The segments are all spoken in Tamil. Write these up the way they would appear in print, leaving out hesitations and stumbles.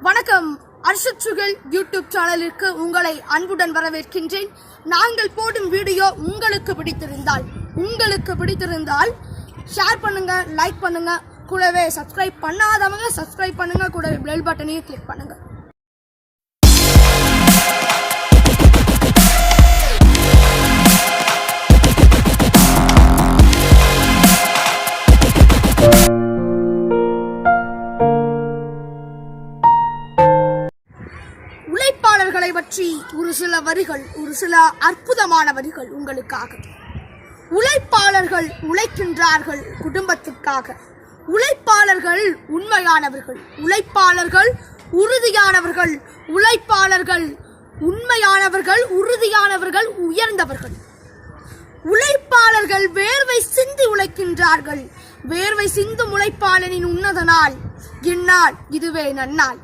வணக்கம். அர்ஷத் சுகில் யூடியூப் சேனலிற்கு உங்களை அன்புடன் வரவேற்கின்றேன். நாங்கள் போடும் வீடியோ உங்களுக்கு பிடித்திருந்தால் ஷேர் பண்ணுங்க, லைக் பண்ணுங்க, கூடவே சப்ஸ்கிரைப் பண்ணாதவங்க சப்ஸ்கிரைப் பண்ணுங்க, கூடவே பெல் பட்டனையும் கிளிக் பண்ணுங்க. உழைப்பாளர்களை பற்றி ஒரு சில அற்புதமான வரிகள் உங்களுக்காக. உழைப்பாளர்கள் உழைக்கின்றார்கள் குடும்பத்துக்காக. உழைப்பாளர்கள் உண்மையானவர்கள், உழைப்பாளர்கள் உறுதியானவர்கள், உழைப்பாளர்கள் உண்மையானவர்கள், உறுதியானவர்கள், உயர்ந்தவர்கள். உழைப்பாளர்கள் வேர்வை சிந்தி உழைக்கின்றார்கள். வேர்வை சிந்தும் உழைப்பாளனின் உன்னத நாள் இந்நாள், இதுவே நன்னாள்.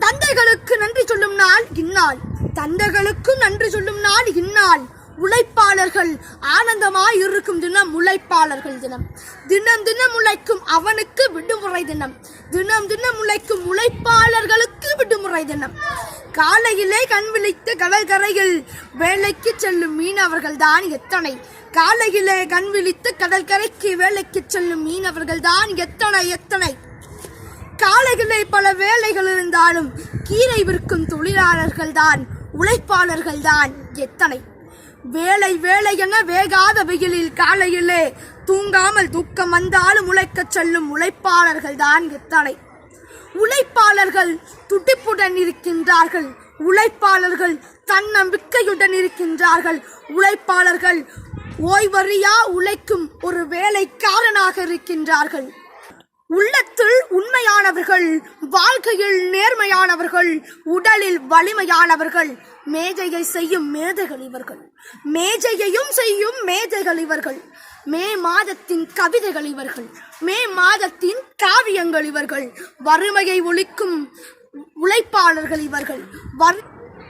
தந்தைகளுக்கு நன்றி சொல்லும் நாள் இந்நாள், தந்தைகளுக்கு நன்றி சொல்லும் நாள் இந்நாள். உழைப்பாளர்கள் ஆனந்தமாய் இருக்கும் தினம் உழைப்பாளர்கள் தினம். தினம் தினம் உழைக்கும் அவனுக்கு விடுமுறை தினம். தினம் தினம் உழைக்கும் உழைப்பாளர்களுக்கு விடுமுறை தினம். காலையிலே கண் விழித்து கடற்கரையில் வேலைக்கு செல்லும் மீனவர்கள் தான் எத்தனை. காலையிலே கண் விழித்து கடற்கரைக்கு வேலைக்கு செல்லும் மீனவர்கள் தான் எத்தனை எத்தனை. காலையிலே பல வேலைகள் இருந்தாலும் கீரை விற்கும் தொழிலாளர்கள் தான், உழைப்பாளர்கள் தான் எத்தனை. வேலை வேலை என வேகாத வெயிலில் காலையிலே தூங்காமல் தூக்கம் வந்தாலும் உழைக்கச் செல்லும் உழைப்பாளர்கள் தான் எத்தனை. உழைப்பாளர்கள் துடிப்புடன் இருக்கின்றார்கள். உழைப்பாளர்கள் தன்னம்பிக்கையுடன் இருக்கின்றார்கள். உழைப்பாளர்கள் ஓய்வறியா உழைக்கும் ஒரு வேலைக்காரனாக இருக்கின்றார்கள். உள்ளத்தில் உண்மையானவர்கள், வாழ்க்கையில் நேர்மையானவர்கள், உடலில் வலிமையானவர்கள். மேஜையை செய்யும் மேதைகள் இவர்கள், மேஜையையும் செய்யும் மேதைகள் இவர்கள். மே மாதத்தின் கவிதைகள் இவர்கள், மே மாதத்தின் காவியங்கள் இவர்கள். வறுமையை ஒழிக்கும் உழைப்பாளர்கள் இவர்கள்.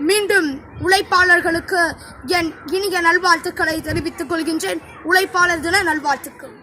மீண்டும் உழைப்பாளர்களுக்கு என் இனிய நல்வாழ்த்துக்களை தெரிவித்துக் கொள்கின்றேன். உழைப்பாளர் தின நல்வாழ்த்துக்கள்.